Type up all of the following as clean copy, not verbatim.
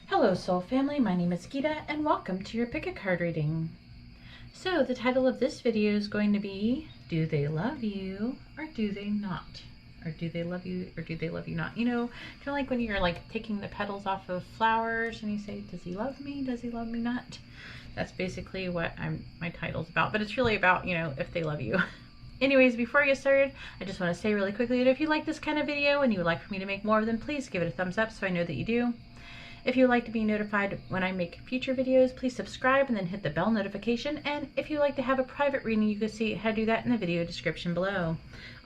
Hello Soul Family, my name is Gita and welcome to your Pick a Card reading. So the title of this video is going to be, do they love you or do they not? Or do they love you or do they love you not? You know, kind of like when you're like taking the petals off of flowers and you say, does he love me? Does he love me not? That's basically what my title's about, but it's really about, you know, if they love you. Anyways, before I get started, I just want to say really quickly that if you like this kind of video and you would like for me to make more of them, please give it a thumbs up so I know that you do. If you would like to be notified when I make future videos, please subscribe and then hit the bell notification. And if you'd like to have a private reading, you can see how to do that in the video description below.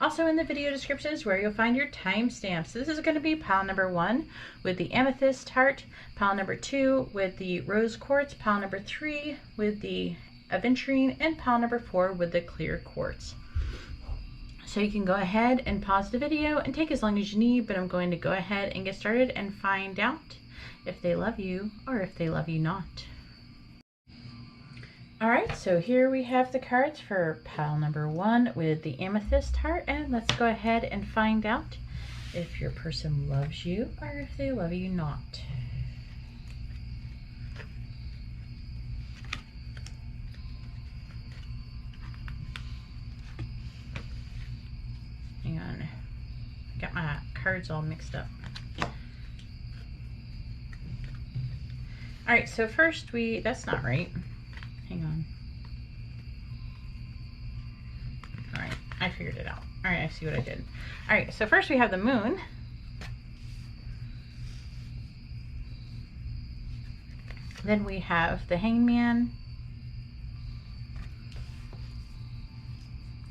Also in the video description is where you'll find your timestamps. So this is going to be pile number 1 with the amethyst heart, pile number 2 with the rose quartz, pile number 3 with the aventurine, and pile number 4 with the clear quartz. So you can go ahead and pause the video and take as long as you need, but I'm going to go ahead and get started and find out if they love you or if they love you not. Alright, so here we have the cards for pile number 1 with the amethyst heart, and let's go ahead and find out if your person loves you or if they love you not. Hang on, I got my cards all mixed up. All right, so first that's not right. Hang on. All right, I figured it out. All right, I see what I did. All right, so first we have the moon. Then we have the hangman.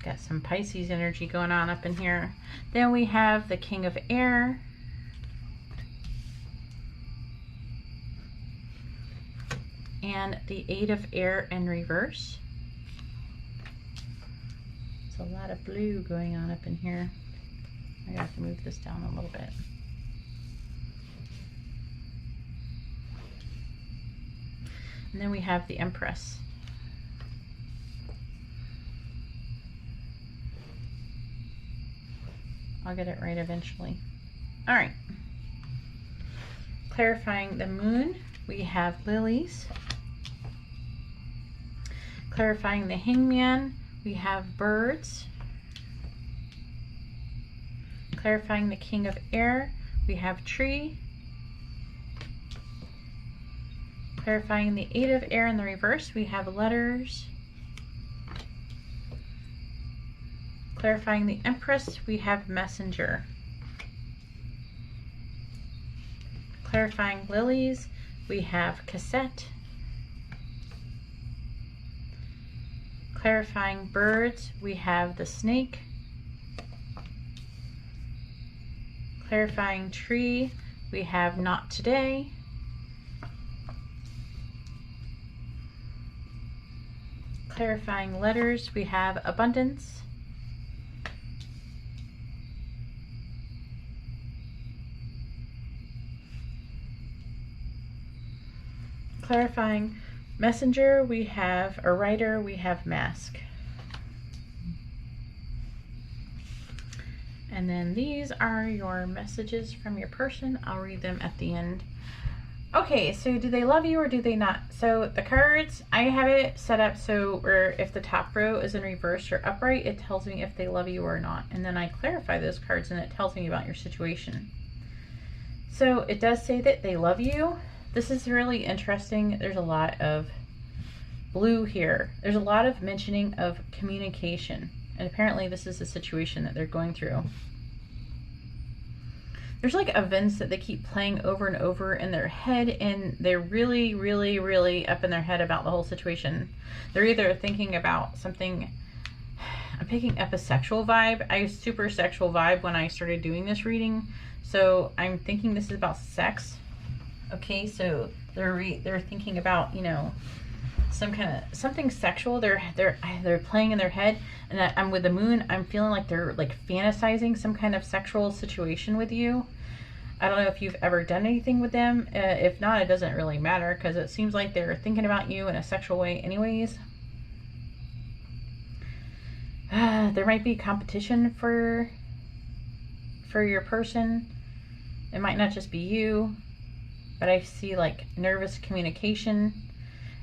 Got some Pisces energy going on up in here. Then we have the king of air. And the 8 of air in reverse. There's a lot of blue going on up in here. I have to move this down a little bit. And then we have the Empress. I'll get it right eventually. All right. Clarifying the moon, we have lilies. Clarifying the hangman, we have birds. Clarifying the king of air, we have tree. Clarifying the 8 of air in the reverse, we have letters. Clarifying the empress, we have messenger. Clarifying lilies, we have cassette. Clarifying birds, we have the snake. Clarifying tree, we have not today. Clarifying letters, we have abundance. Clarifying messenger, we have a writer, we have mask. And then these are your messages from your person. I'll read them at the end. Okay, so do they love you or do they not? So the cards, I have it set up so where if the top row is in reverse or upright, it tells me if they love you or not. And then I clarify those cards and it tells me about your situation. So it does say that they love you. This is really interesting. There's a lot of blue here. There's a lot of mentioning of communication. And apparently this is the situation that they're going through. There's like events that they keep playing over and over in their head, and they're really, really, really up in their head about the whole situation. They're either thinking about something, I'm picking up a sexual vibe. I was super sexual vibe when I started doing this reading. So I'm thinking this is about sex. Okay, so they're thinking about, you know, something sexual. They're playing in their head, and I'm with the moon. I'm feeling like they're like fantasizing some kind of sexual situation with you. I don't know if you've ever done anything with them. If not, it doesn't really matter because it seems like they're thinking about you in a sexual way anyways. There might be competition for your person. It might not just be you. but I see like nervous communication,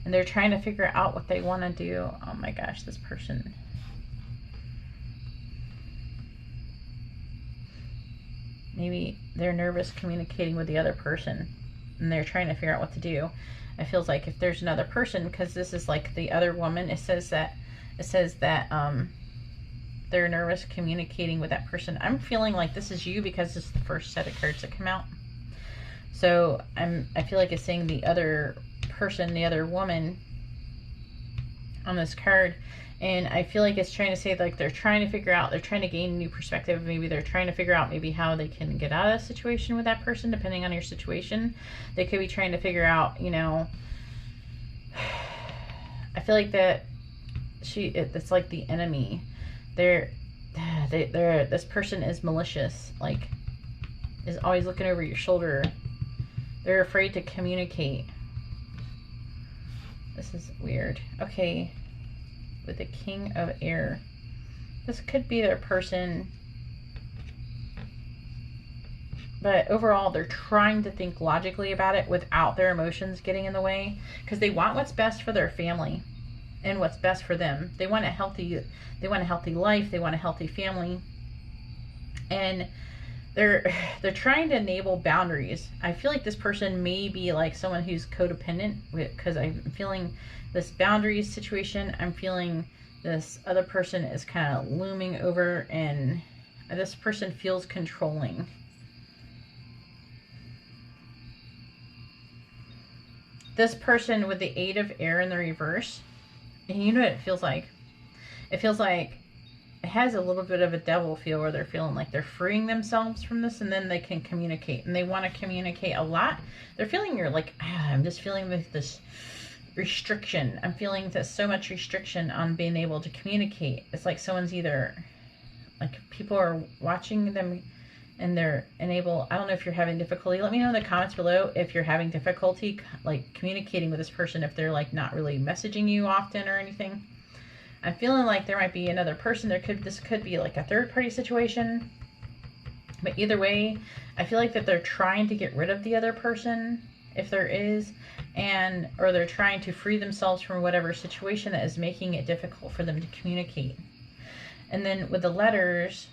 and they're trying to figure out what they want to do. Oh my gosh, this person. Maybe they're nervous communicating with the other person, and they're trying to figure out what to do. It feels like if there's another person, because this is like the other woman, it says that they're nervous communicating with that person. I'm feeling like this is you because this is the first set of cards that come out. So I feel like it's saying the other person, the other woman on this card. And I feel like it's trying to say like they're trying to figure out, they're trying to gain a new perspective. Maybe they're trying to figure out maybe how they can get out of a situation with that person, depending on your situation. They could be trying to figure out, you know, I feel like that it's like the enemy. This person is malicious, like is always looking over your shoulder. They're afraid to communicate. This is weird. Okay. With the King of Air. This could be their person. But overall, they're trying to think logically about it without their emotions getting in the way. Because they want what's best for their family. And what's best for them. They want a healthy life. They want a healthy family. And they're trying to enable boundaries. I feel like this person may be like someone who's codependent, because I'm feeling this boundaries situation. I'm feeling this other person is kind of looming over, and this person feels controlling. This person with the 8 of Air in the reverse, and you know what it feels like? It feels like it has a little bit of a devil feel, where they're feeling like they're freeing themselves from this, and then they can communicate, and they want to communicate a lot. They're feeling you're like, I'm just feeling this restriction. I'm feeling there's so much restriction on being able to communicate. It's like someone's either like people are watching them and they're unable. I don't know if you're having difficulty. Let me know in the comments below if you're having difficulty like communicating with this person, if they're like not really messaging you often or anything. I'm feeling like there might be another person. This could be like a third party situation. But either way, I feel like that they're trying to get rid of the other person, if there is, or they're trying to free themselves from whatever situation that is making it difficult for them to communicate. And then with the letters,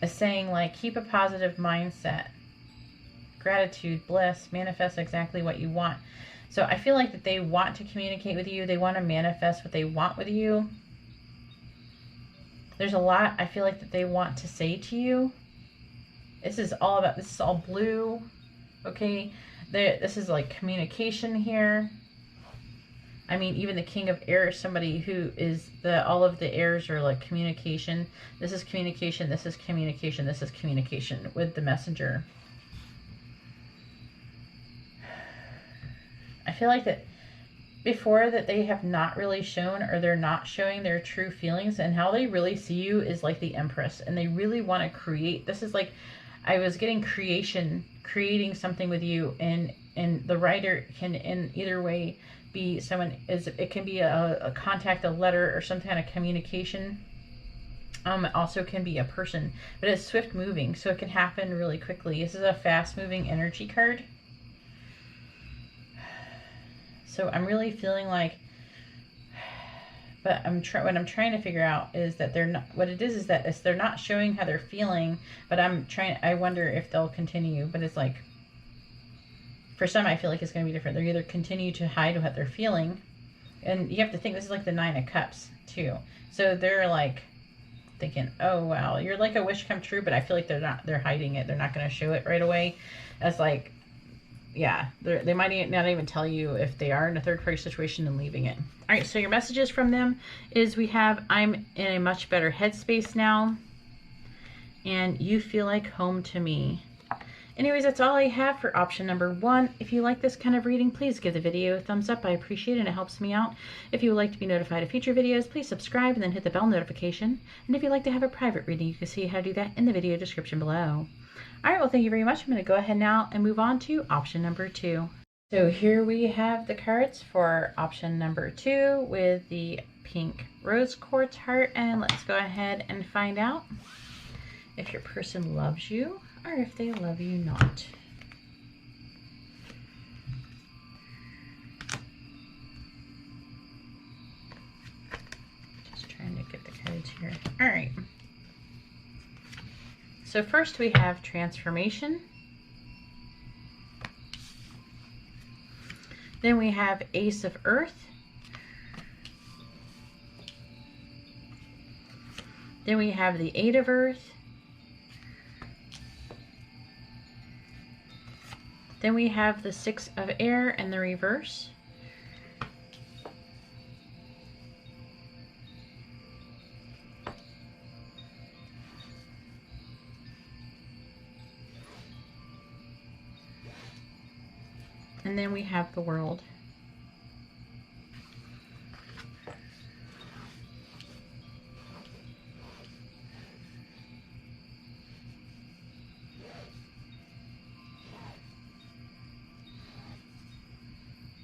it's saying like keep a positive mindset, gratitude, bliss, manifest exactly what you want. So I feel like that they want to communicate with you. They want to manifest what they want with you. There's a lot I feel like that they want to say to you. This is all blue. Okay. This is like communication here. I mean, even the King of Air is somebody who is all of the airs are like communication. This is communication. This is communication. This is communication with the messenger. I feel like that before that they have not really shown, or they're not showing their true feelings, and how they really see you is like the Empress, and they really want to create. This is like, I was getting creating something with you, and the writer can in either way be someone, it can be a contact, a letter, or some kind of communication. It also can be a person, but it's swift moving, so it can happen really quickly. This is a fast moving energy card. So I'm really feeling like, but what I'm trying to figure out is that they're not, what it is that they're not showing how they're feeling, but I wonder if they'll continue. But it's like, for some, I feel like it's going to be different. They're either continue to hide what they're feeling, and you have to think this is like the 9 of Cups too. So they're like thinking, oh wow, you're like a wish come true, but I feel like they're hiding it. They're not going to show it right away. As like, yeah, they might not even tell you if they are in a third party situation and leaving it. All right, so your messages from them is we have, I'm in a much better headspace now, and you feel like home to me. Anyways, that's all I have for option number 1. If you like this kind of reading, please give the video a thumbs up. I appreciate it and it helps me out. If you would like to be notified of future videos, please subscribe and then hit the bell notification. And if you'd like to have a private reading, you can see how to do that in the video description below. All right, well, thank you very much. I'm going to go ahead now and move on to option number 2. So here we have the cards for option number 2 with the pink rose quartz heart. And let's go ahead and find out if your person loves you or if they love you not. Just trying to get the cards here. All right. So first we have transformation. Then we have Ace of Earth. Then we have the Eight of Earth. Then we have the Six of Air in the reverse. And then we have the World.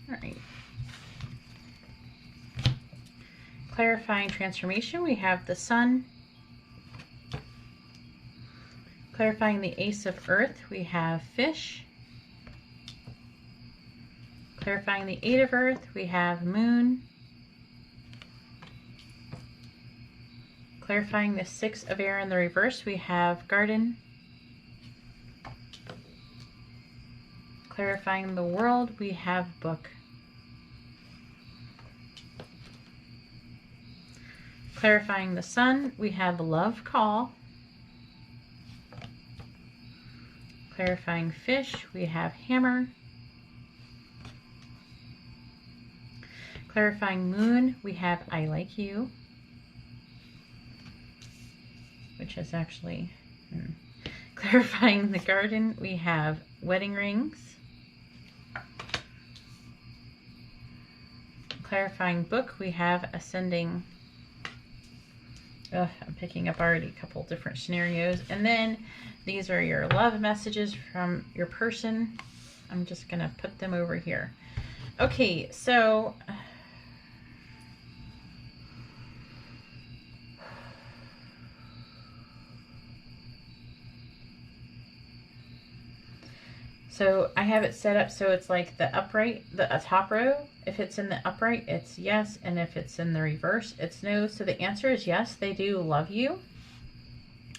All right. Clarifying transformation, we have the Sun. Clarifying the Ace of Earth, we have Fish. Clarifying the Eight of Earth, we have Moon. Clarifying the Six of Air in the reverse, we have Garden. Clarifying the World, we have Book. Clarifying the Sun, we have Love Call. Clarifying Fish, we have Hammer. Clarifying Moon, we have I Like You, which is actually clarifying the Garden, we have Wedding Rings. Clarifying Book, we have Ascending. I'm picking up already a couple different scenarios. And then these are your love messages from your person. I'm just going to put them over here. Okay, so I have it set up so it's like the upright, the top row. If it's in the upright, it's yes. And if it's in the reverse, it's no. So the answer is yes, they do love you.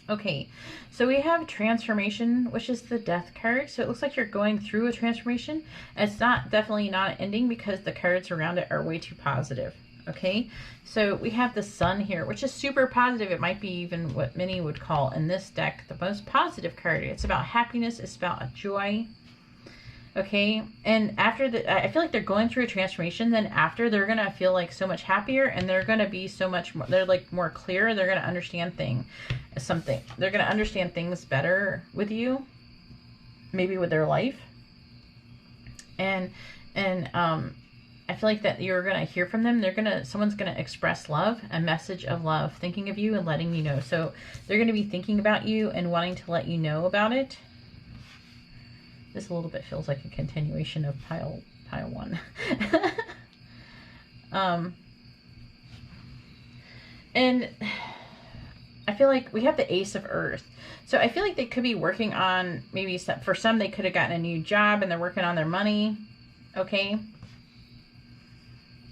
Okay, so we have transformation, which is the Death card. So it looks like you're going through a transformation. It's definitely not an ending because the cards around it are way too positive. Okay, so we have the Sun here, which is super positive. It might be even what many would call in this deck the most positive card. It's about happiness. It's about joy. Okay, and after I feel like they're going through a transformation. Then after, they're gonna feel like so much happier, and they're gonna be so much more. They're like more clear. They're gonna understand something. They're gonna understand things better with you, maybe with their life. And I feel like that you're gonna hear from them. Someone's gonna express love, a message of love, thinking of you and letting you know. So they're gonna be thinking about you and wanting to let you know about it. This a little bit feels like a continuation of pile one. And I feel like we have the Ace of Earth. So I feel like they could be working on, maybe for some, they could have gotten a new job and they're working on their money. Okay.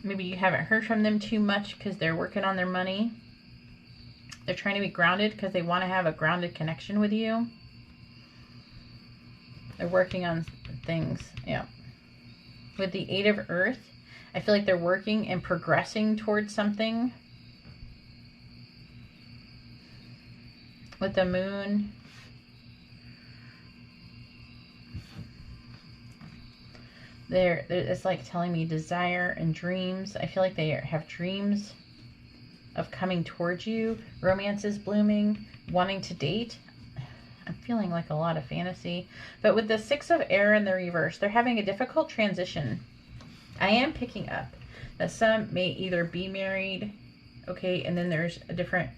Maybe you haven't heard from them too much because they're working on their money. They're trying to be grounded because they want to have a grounded connection with you. They're working on things, yeah. With the Eight of Earth, I feel like they're working and progressing towards something. With the Moon, it's like telling me desire and dreams. I feel like they have dreams of coming towards you. Romance is blooming, wanting to date. I'm feeling like a lot of fantasy. But with the Six of Air in the reverse, they're having a difficult transition. I am picking up that some may either be married, okay, and then there's a different,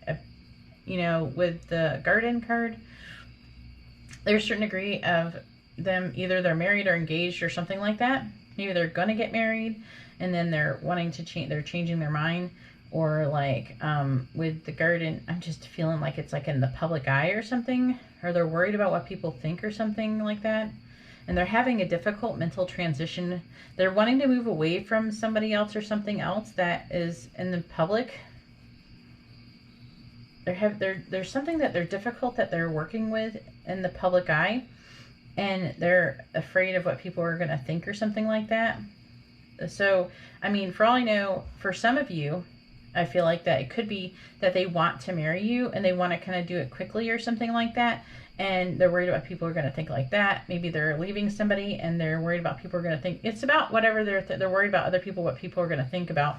you know, with the Garden card, there's a certain degree of them, either they're married or engaged or something like that. Maybe they're going to get married, and then they're wanting to change, they're changing their mind. or like with the garden, I'm just feeling like it's like in the public eye or something, or they're worried about what people think or something like that. And they're having a difficult mental transition. They're wanting to move away from somebody else or something else that is in the public. There's something that they're difficult that they're working with in the public eye, and they're afraid of what people are going to think or something like that. So, I mean, for all I know, for some of you, I feel like that it could be that they want to marry you and they want to kind of do it quickly or something like that. And they're worried about people are going to think like that. Maybe they're leaving somebody and they're worried about people are going to think. It's about whatever they're worried about other people, what people are going to think about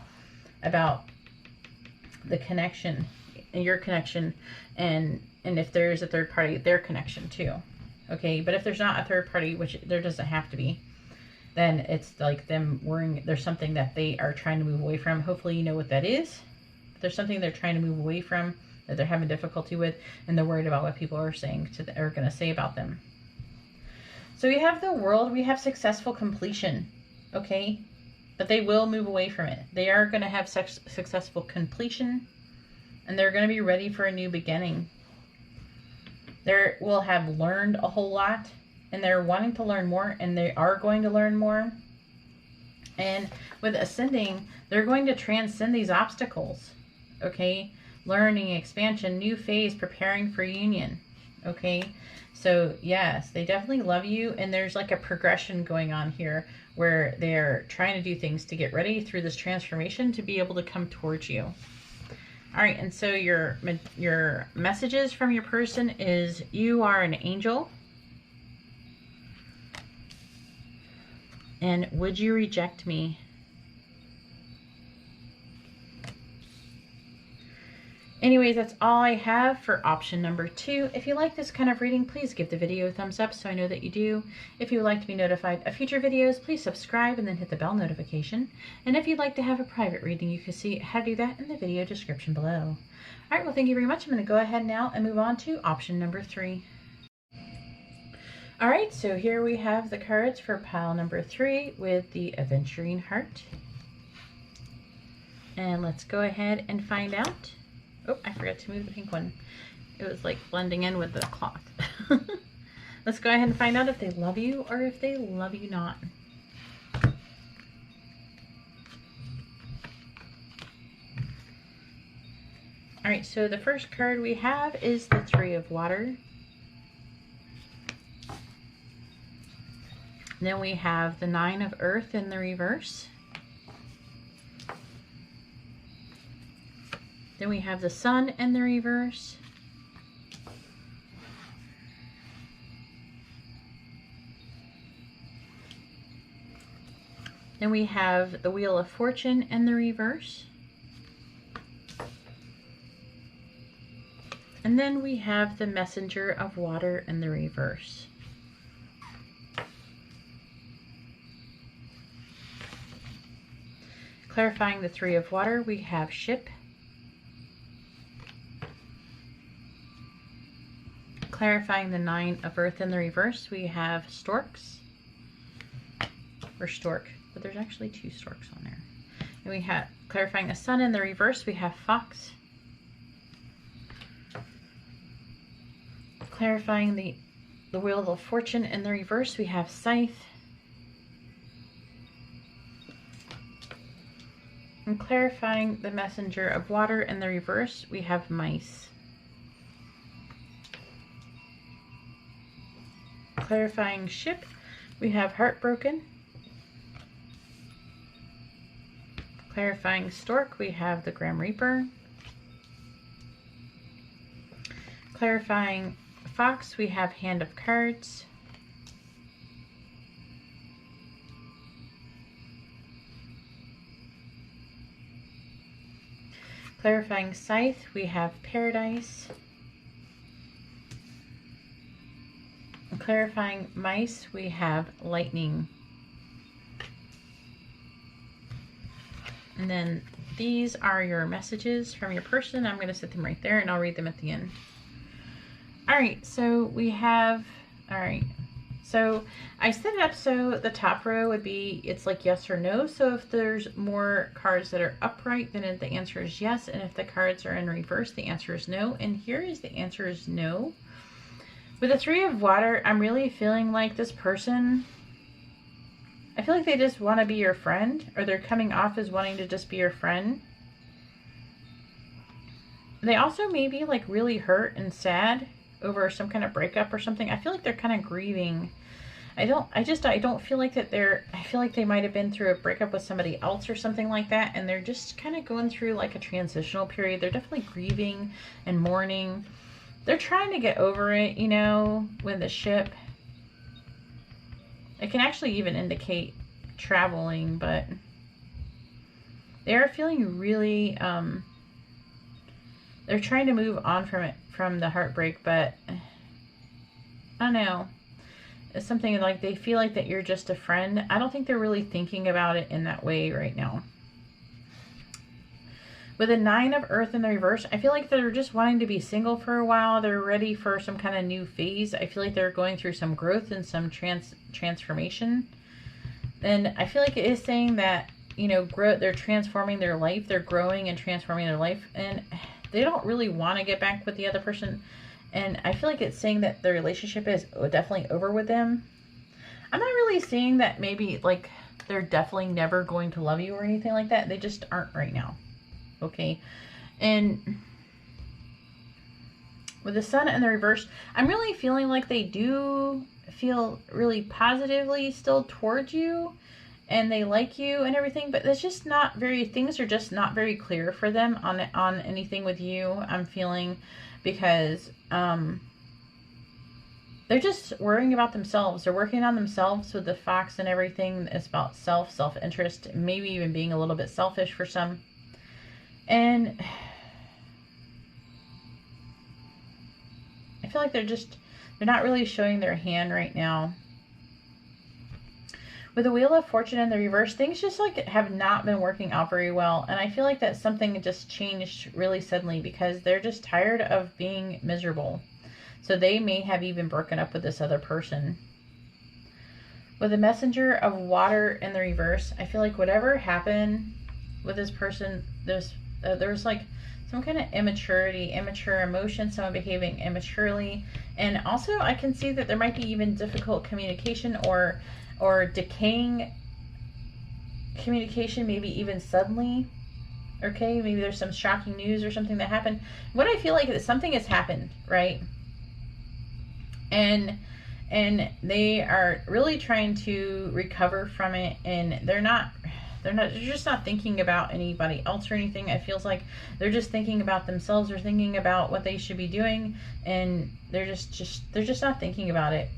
the connection, your connection, and if there is a third party, their connection too. Okay, but if there's not a third party, which there doesn't have to be, then it's like them worrying. There's something that they are trying to move away from. Hopefully you know what that is. But there's something they're trying to move away from that they're having difficulty with, and they're worried about what people are saying are going to say about them. So we have the World. We have successful completion. Okay, but they will move away from it. They are going to have successful completion, and they're going to be ready for a new beginning. They will have learned a whole lot, and they're wanting to learn more, and they are going to learn more. And with ascending, they're going to transcend these obstacles. Okay, learning, expansion, new phase, preparing for union. Okay, so yes, they definitely love you, and there's like a progression going on here where they're trying to do things to get ready through this transformation to be able to come towards you. All right, and so your messages from your person is you are an angel. And would you reject me? Anyways, that's all I have for option number 2. If you like this kind of reading, please give the video a thumbs up so I know that you do. If you would like to be notified of future videos, please subscribe and then hit the bell notification. And if you'd like to have a private reading, you can see how to do that in the video description below. All right, well, thank you very much. I'm going to go ahead now and move on to option number 3. All right, so here we have the cards for pile number 3 with the Adventuring Heart. And let's go ahead and find out. Oh, I forgot to move the pink one. It was like blending in with the cloth. Let's go ahead and find out if they love you or if they love you not. All right, so the first card we have is the Three of Water. Then we have the Nine of Earth in the reverse. Then we have the Sun in the reverse. Then we have the Wheel of Fortune in the reverse. And then we have the Messenger of Water in the reverse. Clarifying the Three of Water, we have Ship. Clarifying the Nine of Earth in the reverse, we have Storks. Or Stork, but there's actually 2 storks on there. And we have clarifying the Sun in the reverse, we have Fox. Clarifying the Wheel of Fortune in the reverse, we have Scythe. And clarifying the Messenger of Water in the reverse, we have Mice. Clarifying Ship, we have Heartbroken. Clarifying Stork, we have the Grim Reaper. Clarifying Fox, we have Hand of Cards. Clarifying Scythe, we have Paradise. Clarifying Mice, we have Lightning. And then these are your messages from your person. I'm going to set them right there and I'll read them at the end. All right, so we have, all right, So I set it up so the top row would be, it's like yes or no. So if there's more cards that are upright, then the answer is yes. And if the cards are in reverse, the answer is no. And here is the answer is no. With the Three of Water, I'm really feeling like this person, I feel like they just want to be your friend, or they're coming off as wanting to just be your friend. They also may be like really hurt and sad over some kind of breakup or something. I feel like they're kind of grieving. I don't feel like that I feel like they might have been through a breakup with somebody else or something like that, and they're just kind of going through like a transitional period. They're definitely grieving and mourning. They're trying to get over it, you know, with the ship. It can actually even indicate traveling, but they are feeling really, they're trying to move on from it, from the heartbreak, but I don't know. It's something like they feel like that you're just a friend. I don't think they're really thinking about it in that way right now. With a Nine of Earth in the reverse, I feel like they're just wanting to be single for a while. They're ready for some kind of new phase. I feel like they're going through some growth and some transformation. And I feel like it is saying that, you know, they're transforming their life. They're growing and transforming their life. And they don't really want to get back with the other person. And I feel like it's saying that the relationship is definitely over with them. I'm not really seeing that maybe like they're definitely never going to love you or anything like that. They just aren't right now. Okay. And with the Sun in the reverse, I'm really feeling like they do feel really positively still towards you. And they like you and everything, but it's just not very, things are just not very clear for them on anything with you, I'm feeling, because they're just worrying about themselves. They're working on themselves with the Fox and everything. It's about self-interest, maybe even being a little bit selfish for some. And I feel like they're not really showing their hand right now. With the Wheel of Fortune in the reverse, things just like have not been working out very well. And I feel like that something just changed really suddenly because they're just tired of being miserable. So they may have even broken up with this other person. With the Messenger of Water in the reverse, I feel like whatever happened with this person, there's like some kind of immature emotion, someone behaving immaturely. And also I can see that there might be even difficult communication or decaying communication, maybe even suddenly. Okay, maybe there's some shocking news or something that happened. What I feel like is something has happened, right? And they are really trying to recover from it, and they're just not thinking about anybody else or anything. It feels like they're just thinking about themselves or thinking about what they should be doing, and they're just not thinking about it.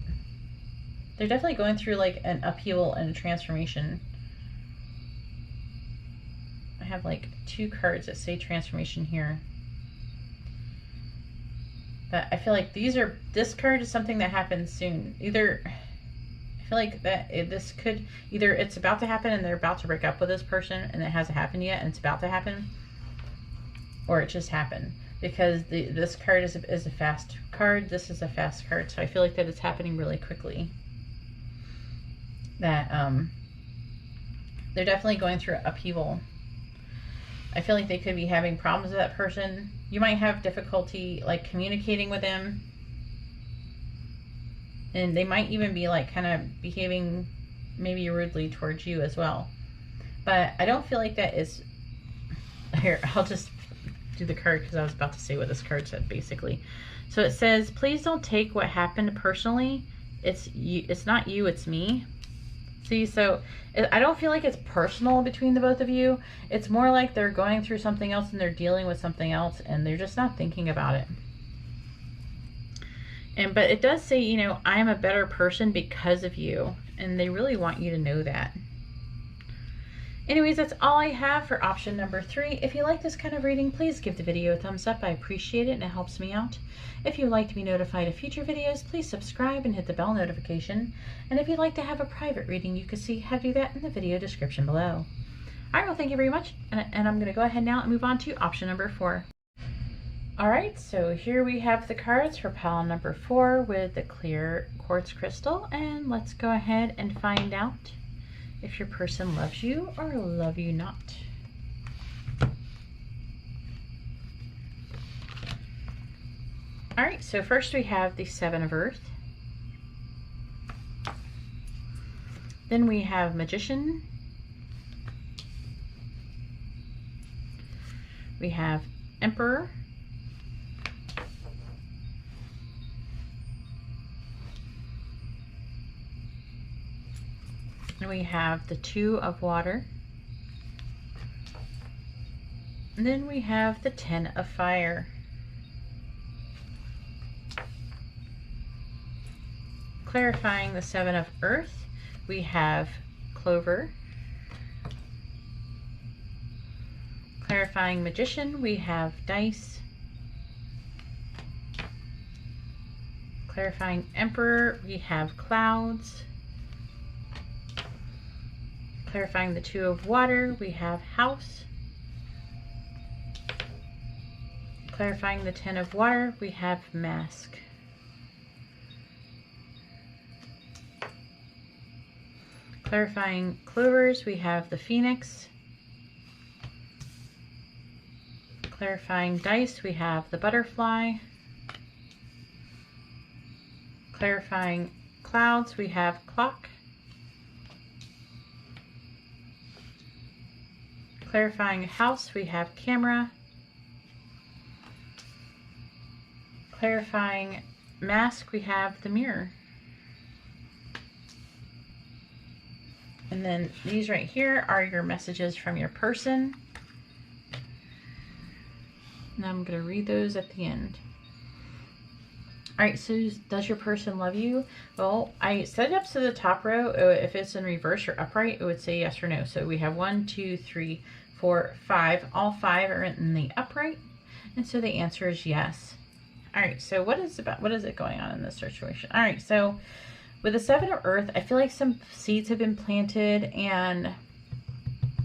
They're definitely going through like an upheaval and a transformation. I have like 2 cards that say transformation here. But I feel like this card is something that happens soon. Either, I feel like that this could, either it's about to happen and they're about to break up with this person and it hasn't happened yet and it's about to happen, or it just happened. Because this card is a fast card. This is a fast card. So I feel like that it's happening really quickly. That they're definitely going through upheaval. I feel like they could be having problems with that person. You might have difficulty like communicating with them, and they might even be like kind of behaving maybe rudely towards you as well. But I don't feel like that is here. I'll just do the card because I was about to say what this card said basically. So it says, please don't take what happened personally. It's not you, it's me. See, so I don't feel like it's personal between the both of you. It's more like they're going through something else and they're dealing with something else and they're just not thinking about it. But it does say, you know, I am a better person because of you. And they really want you to know that. Anyways, that's all I have for option number 3. If you like this kind of reading, please give the video a thumbs up. I appreciate it and it helps me out. If you'd like to be notified of future videos, please subscribe and hit the bell notification. And if you'd like to have a private reading, you can see how to do that in the video description below. All right, well, thank you very much. And I'm going to go ahead now and move on to option number 4. All right, so here we have the cards for pile number 4 with the clear quartz crystal, and let's go ahead and find out if your person loves you or love you not. All right, so first we have the 7 of Earth. Then we have Magician. We have Emperor. And we have the 2 of Water. And then we have the 10 of Fire. Clarifying the 7 of Earth, we have Clover. Clarifying Magician, we have Dice. Clarifying Emperor, we have Clouds. Clarifying the 2 of Water, we have House. Clarifying the 10 of Water, we have Mask. Clarifying Clovers, we have the Phoenix. Clarifying Dice, we have the Butterfly. Clarifying Clouds, we have Clock. Clarifying House, we have Camera. Clarifying Mask, we have the Mirror. And then these right here are your messages from your person. And I'm going to read those at the end. All right, so does your person love you? Well, I set it up so the top row, if it's in reverse or upright, it would say yes or no. So we have 1, 2, 3, 4, 5. All 5 are in the upright. And so the answer is yes. All right, so what is it going on in this situation? All right, so with the 7 of Earth, I feel like some seeds have been planted, and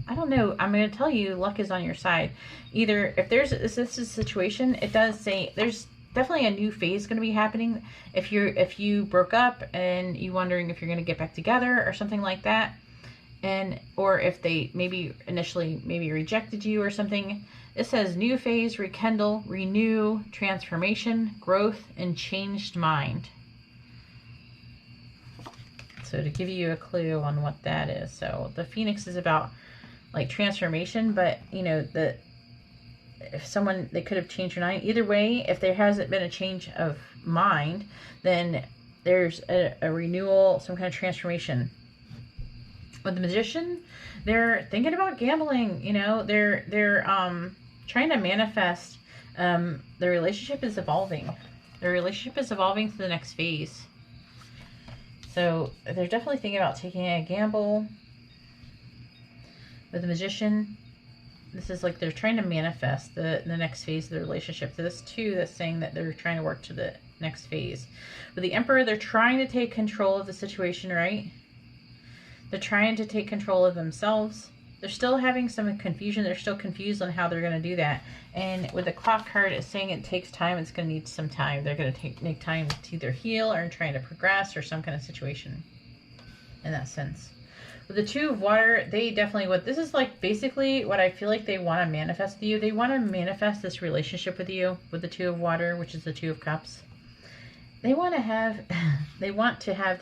I don't know, I'm going to tell you luck is on your side. Either if this is a situation, it does say there's definitely a new phase going to be happening. If you broke up and you wondering if you're going to get back together or something like that, or if they initially rejected you or something, it says new phase, rekindle, renew, transformation, growth, and changed mind. So to give you a clue on what that is. So the Phoenix is about like transformation, but you know, they could have changed their mind. Either way, if there hasn't been a change of mind, then there's a renewal, some kind of transformation. With the Magician, they're thinking about gambling, you know, they're trying to manifest, their relationship is evolving. Their relationship is evolving to the next phase. So they're definitely thinking about taking a gamble. With the Magician, this is like they're trying to manifest the next phase of the relationship. So this too, that's saying that they're trying to work to the next phase. With the Emperor, they're trying to take control of the situation, right? They're trying to take control of themselves. They're still having some confusion. They're still confused on how they're going to do that. And with the Clock card, it's saying it takes time. It's going to need some time. They're going to make time to either heal or trying to progress or some kind of situation in that sense. With the 2 of Water, they definitely, this is like basically what I feel like they want to manifest with you. They want to manifest this relationship with you with the 2 of Water, which is the 2 of Cups. They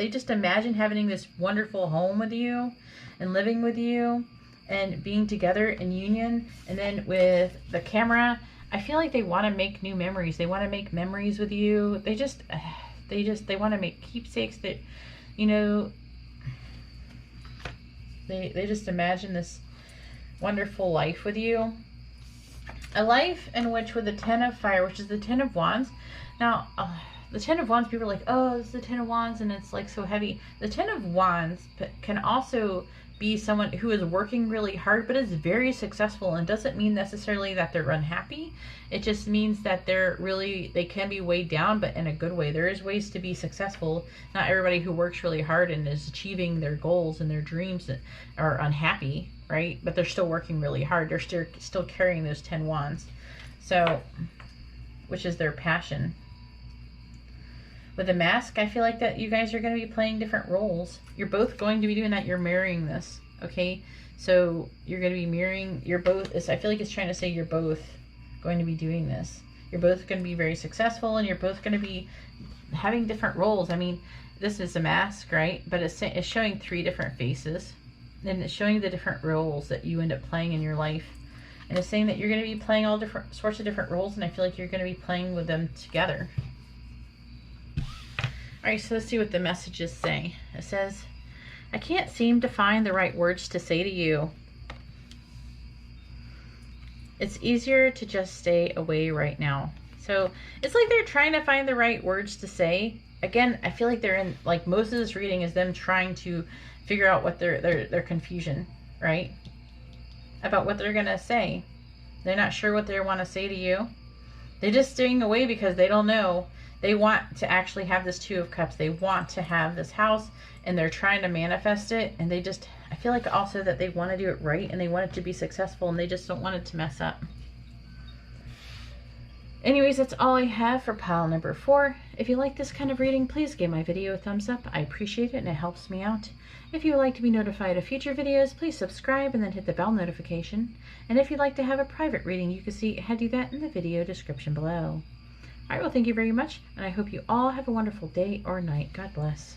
just imagine having this wonderful home with you and living with you and being together in union. And then with the Camera, I feel like they want to make new memories. They want to make memories with you. They want to make keepsakes that, you know, they just imagine this wonderful life with you. A life in which with the 10 of Fire, which is the 10 of Wands. Now, the 10 of Wands, people are like, oh, it's the 10 of Wands and it's like so heavy. The 10 of Wands can also be someone who is working really hard but is very successful, and doesn't mean necessarily that they're unhappy. It just means that they can be weighed down, but in a good way. There is ways to be successful. Not everybody who works really hard and is achieving their goals and their dreams are unhappy, right? But they're still working really hard. They're still carrying those 10 wands. So which is their passion. With the Mask, I feel like that you guys are going to be playing different roles. You're both going to be doing that. You're marrying this, okay? So you're going to be mirroring, you're both, I feel like it's trying to say you're both going to be doing this. You're both going to be very successful, and you're both going to be having different roles. I mean, this is a mask, right? But it's showing 3 different faces, and it's showing the different roles that you end up playing in your life. And it's saying that you're going to be playing all different sorts of different roles, and I feel like you're going to be playing with them together. All right, so let's see what the messages say. It says, I can't seem to find the right words to say to you. It's easier to just stay away right now. So it's like they're trying to find the right words to say. Again, I feel like they're in, like most of this reading is them trying to figure out what their confusion, right? About what they're gonna say. They're not sure what they want to say to you. They're just staying away because they don't know. They want to actually have this 2 of Cups. They want to have this house, and they're trying to manifest it. And they just, I feel like also that they want to do it right, and they want it to be successful, and they just don't want it to mess up. Anyways, that's all I have for pile number 4. If you like this kind of reading, please give my video a thumbs up. I appreciate it, and it helps me out. If you would like to be notified of future videos, please subscribe and then hit the bell notification. And if you'd like to have a private reading, you can see how to do that in the video description below. All right, well, thank you very much, and I hope you all have a wonderful day or night. God bless.